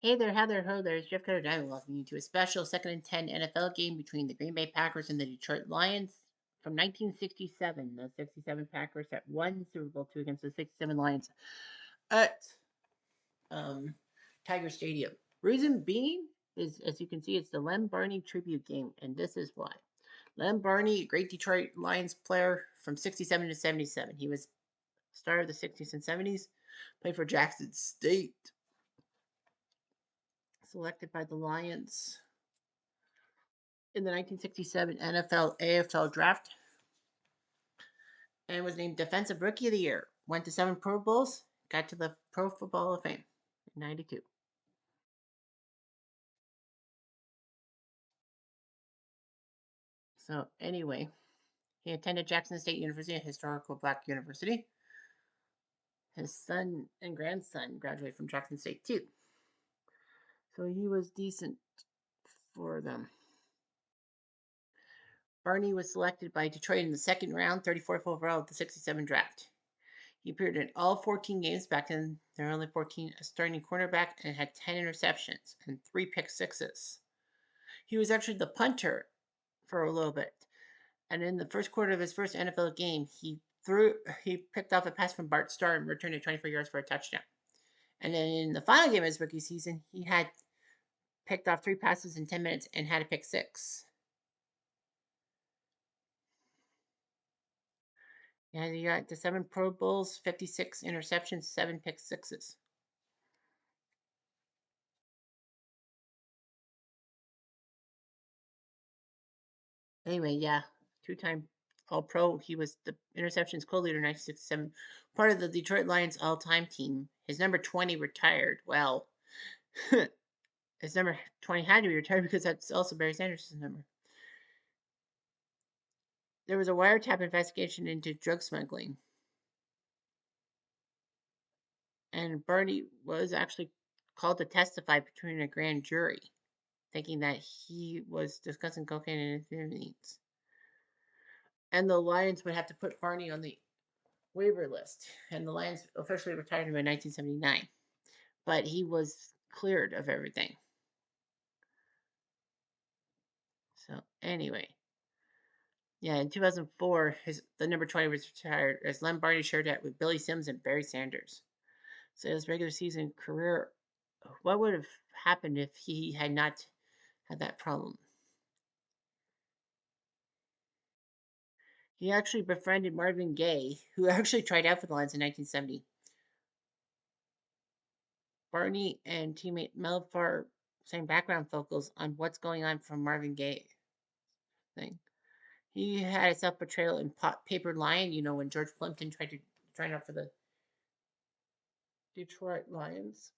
Hey there, Heather, ho there. It's Jeff Cutter Diamond welcoming you to a special 2nd and 10 NFL game between the Green Bay Packers and the Detroit Lions from 1967. The 67 Packers had won Super Bowl II against the 67 Lions at um, Tiger Stadium. Reason being is, as you can see, it's the Lem Barney tribute game, and this is why. Lem Barney, a great Detroit Lions player from 67 to 77. He was star of the 60s and 70s, played for Jackson State, selected by the Lions in the 1967 NFL AFL draft and was named Defensive Rookie of the Year. Went to 7 Pro Bowls, got to the Pro Football Hall of Fame in 92. So, anyway, he attended Jackson State University, a historical black university. His son and grandson graduated from Jackson State too. So, he was decent for them. Barney was selected by Detroit in the second round, 34th overall of the 67 draft. He appeared in all 14 games back then. There were only 14 starting cornerback and had 10 interceptions and 3 pick sixes. He was actually the punter for a little bit. And in the first quarter of his first NFL game, he picked off a pass from Bart Starr and returned it 24 yards for a touchdown. And then in the final game of his rookie season, he had picked off 3 passes in 10 minutes and had a pick 6. And he got to 7 Pro Bowls, 56 interceptions, 7 pick sixes. Anyway, yeah, 2-time All Pro. He was the interceptions co-leader in 1967, part of the Detroit Lions all-time team. His number 20 retired. Well, his number 20 had to be retired because that's also Barry Sanders' number. There was a wiretap investigation into drug smuggling, and Barney was actually called to testify between a grand jury, thinking that he was discussing cocaine and amphetamines. And the Lions would have to put Barney on the waiver list, and the Lions officially retired him in 1979. But he was cleared of everything. So anyway, yeah, in 2004, the number 20 was retired as Lem Barney shared that with Billy Sims and Barry Sanders. So his regular season career, what would have happened if he had not had that problem? He actually befriended Marvin Gaye, who actually tried out for the Lions in 1970. Barney and teammate Mel Farr sang background vocals on "What's Going On" from Marvin Gaye thing. He had a self portrayal in Paper Lion, when George Plimpton tried to try out for the Detroit Lions.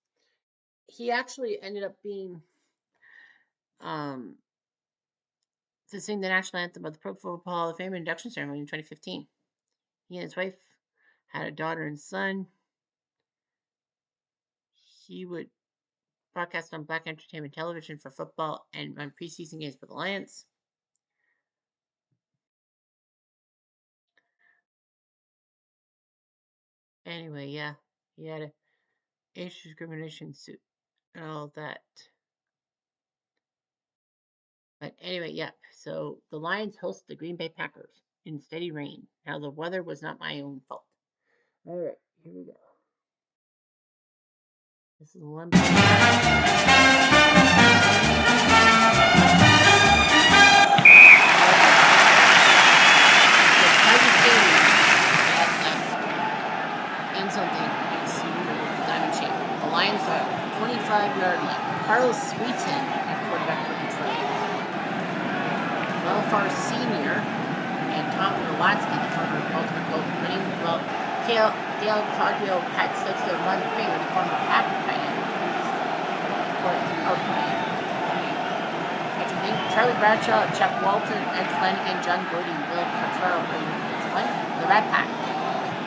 He actually ended up being um, to sing the national anthem of the Pro Football Hall of Fame induction ceremony in 2015. He and his wife had a daughter and son. He would broadcast on Black Entertainment Television for football and on preseason games for the Lions. Anyway, yeah, he had a age discrimination suit and all that. But anyway, yeah. So the Lions host the Green Bay Packers in steady rain. Now the weather was not my own fault. All right, here we go. This is one. And something diamond shape. The Lions are 25-yard line. Carlos Sweeten at quarterback for Detroit. Welfare Sr. and Tom Nowatzki, the former Baltimore Colts, winning well. Dale Cargill had such a run finger, the former Packer tight end. Charlie Bradshaw, Chuck Walton, Ed Flanagan, John Gordy, Bill Cottrell, the Rat Pack.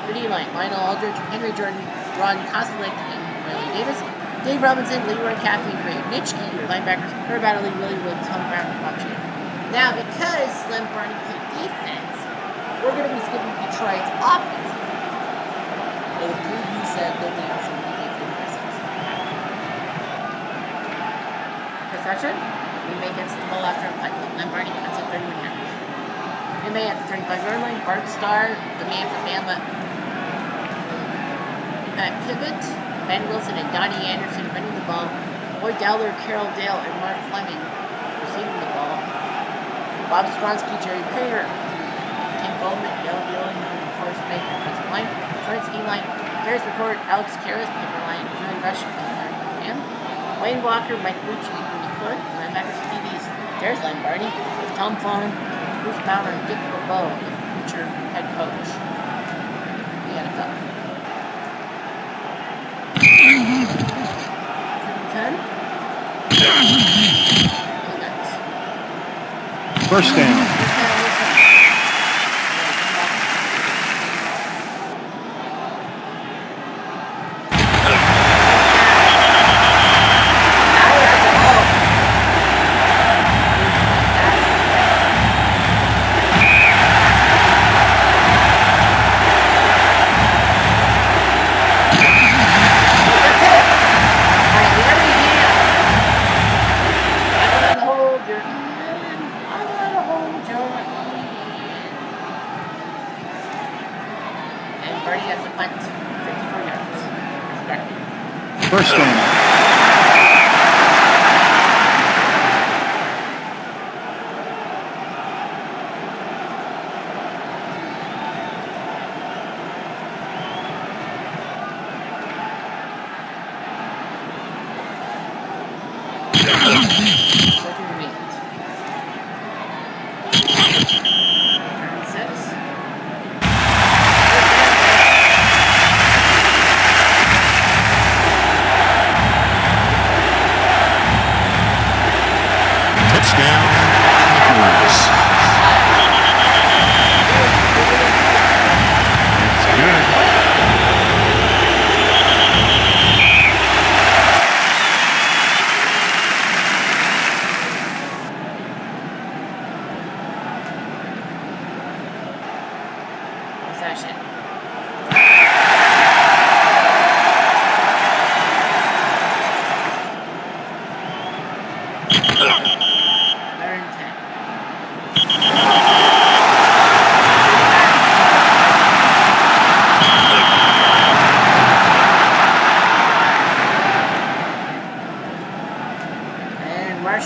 Pretty Line, Lionel Aldridge, Henry Jordan, Ron Koslick, and Riley Davis. Dave Robinson, Leroy Caffey, Greg Nitschke, your linebackers, Herb Adderley, Willie Woods, Tom Brown, and Bob Cheatham. Now, because Lem Barney played defense, we're going to be skipping Detroit's offense. The preview said that they also Possession. Green Bay gets the ball after a punt. And Barney punts at 31 yards. Green Bay at the 35-yard line. Bart Starr, the man for Bama, at pivot. Ben Wilson and Donnie Anderson running the ball. Boyd Dowler, Carol Dale, and Mark Fleming receiving the ball. Bob Skronsky, Jerry Prater, Tim Bowman, Dale Dillon, and Forrest Baker, offensive line. Joint scheme line. Harris McCord, Alex Karras, paper line. Joey Rush, and Wayne Walker, Mike Lucci, Rudy Court, linebackers, DBs. There's line Barney with Tom Fawn, Bruce Bauer, and Dick LeBeau, the future head coach. The NFL. 10. First down. First down.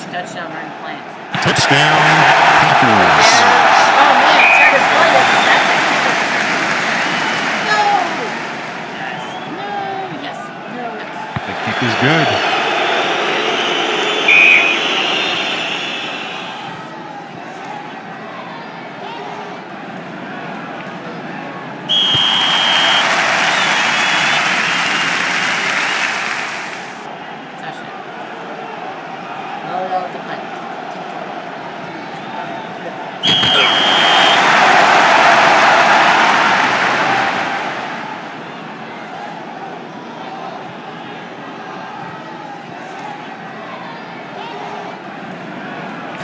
Touchdown, Ryan Plant. Touchdown, Packers. Oh man, Travis Boyd is back. No! Yes. No. Yes. No. Yes. The kick is good.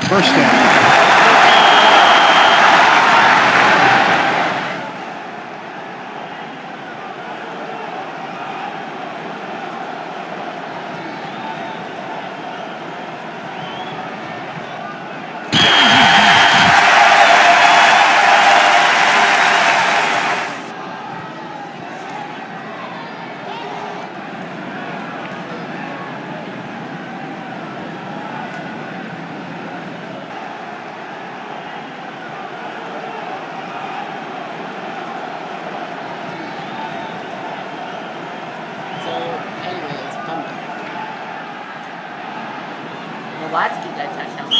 First down. Let's keep that touchdown.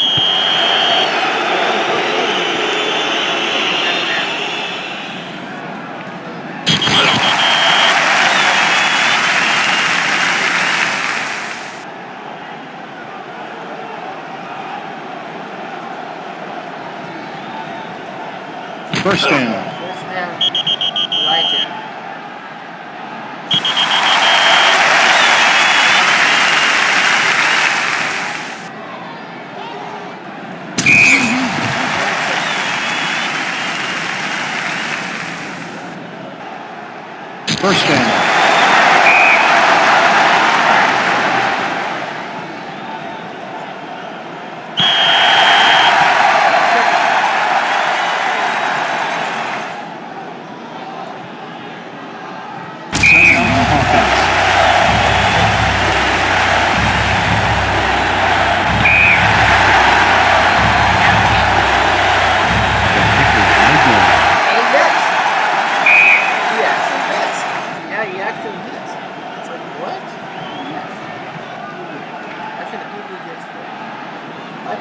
First down. First down. Elijah. First down.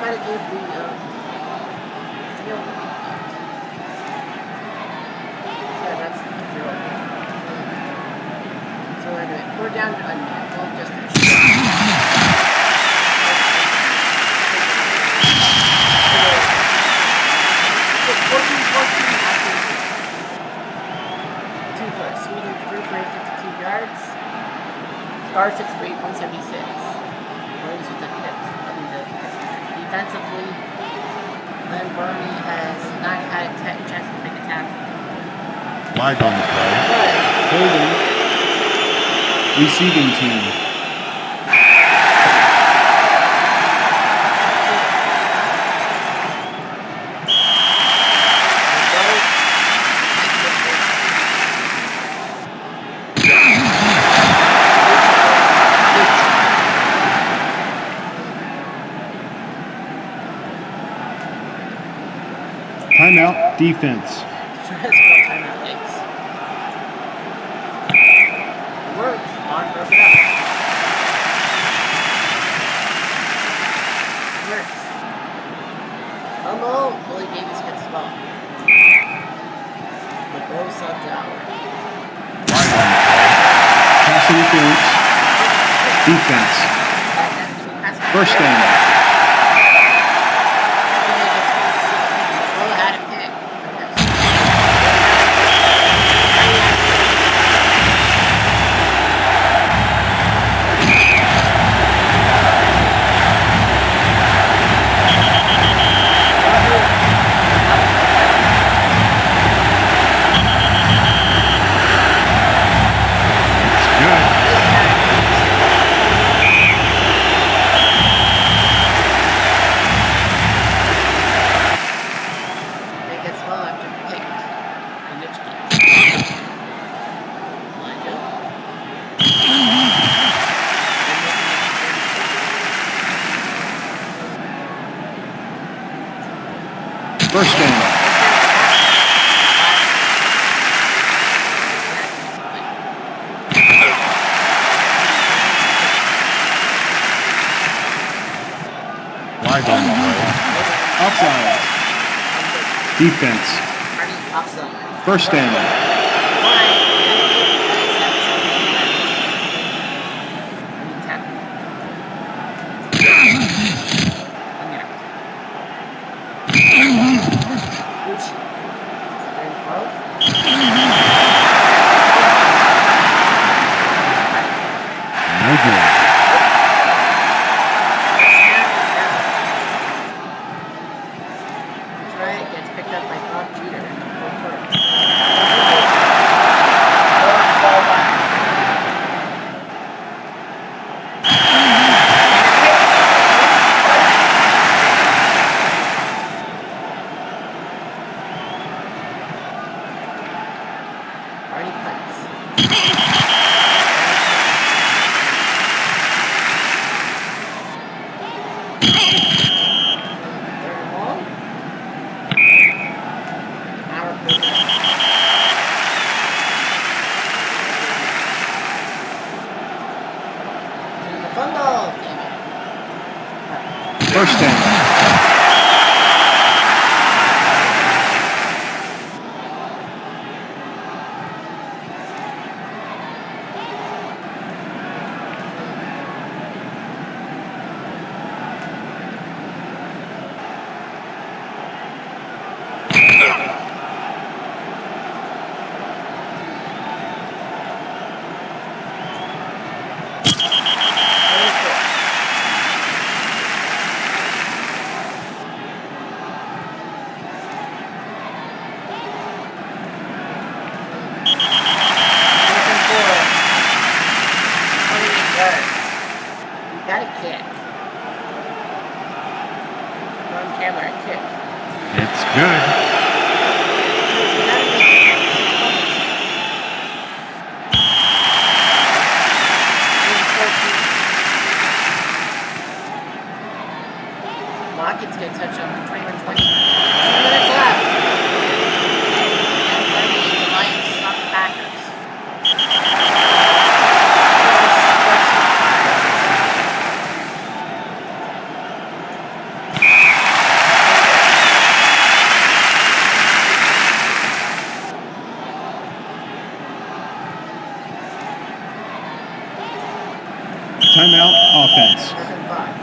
might have gave the field goal. Yeah, that's the field goal. So anyway, we're down to unmanned. We'll just finish it. 14-14 after 2 first. Sweden threw for 52 yards. Star 6 for 176. Williams with the hit. Defensively, Barney has not had a chance to make a tackle. Flag on the play. Holding. Receiving team. Timeout, defense. Timeout, thanks. Works. On, broke it up. Works. Fumble. Willie Davis gets the ball. The ball subs out. Flag on the play. Pass interference. Defense. First down. First down. Flag on the play. Offside. Defense. First down. No good. Gets picked up by Bob Jeter in the fourth quarter. Barney punts. Third and long. Fumble, damn it. First down. Got a kick. On camera, kick. It's good. Watkins gets touched on 21-20. 2 minutes left. And the Lions stop the Packers. defense. 7-5.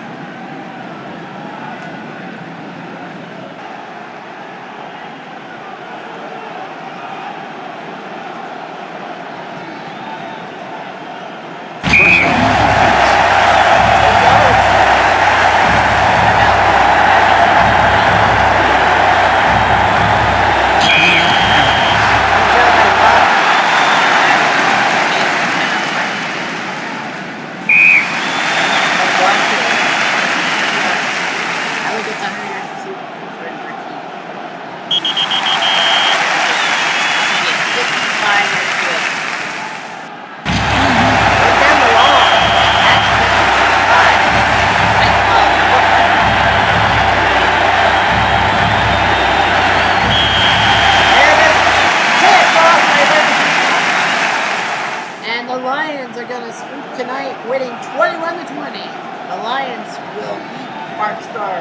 And the Lions are going to sweep tonight, winning 21-20. The Lions will beat Park Star.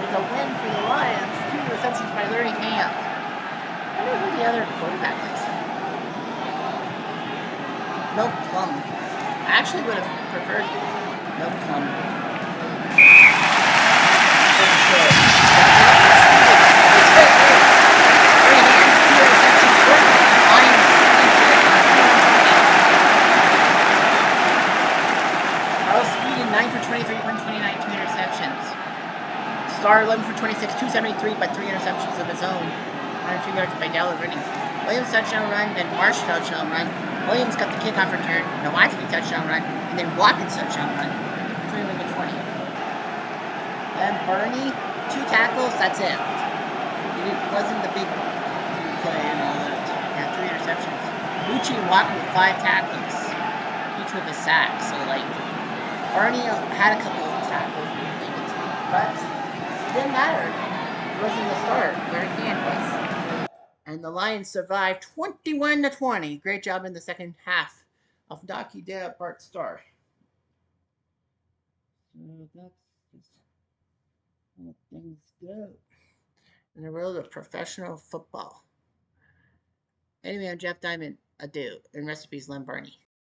It's a win for the Lions. 2 receptions by Larry Ham. I wonder who the other quarterback is. Milk Plum. I actually would have preferred Milk Plum. For 23, 129, 2 interceptions. Star 11 for 26, 273, but 3 interceptions of his own. 102 yards by Dallin running. Williams touchdown run, then Marsh touchdown run. Williams got the kickoff return, Nowatzki touchdown run, and then Watkins touchdown run. 21-20. Then Barney, 2 tackles, that's it. It wasn't the big play and all that. Yeah, 3 interceptions. Lucci and Watkins with 5 tackles. Each with a sack, so like Barney had a couple of tackles, but it didn't matter. It wasn't the start. Larry Hand was. And the Lions survived 21-20. Great job in the second half of Docky Dale Bart Star. So that's just how things go in the world of professional football. Anyway, I'm Jeff Diamond. Adieu. And recipes, Len Barney.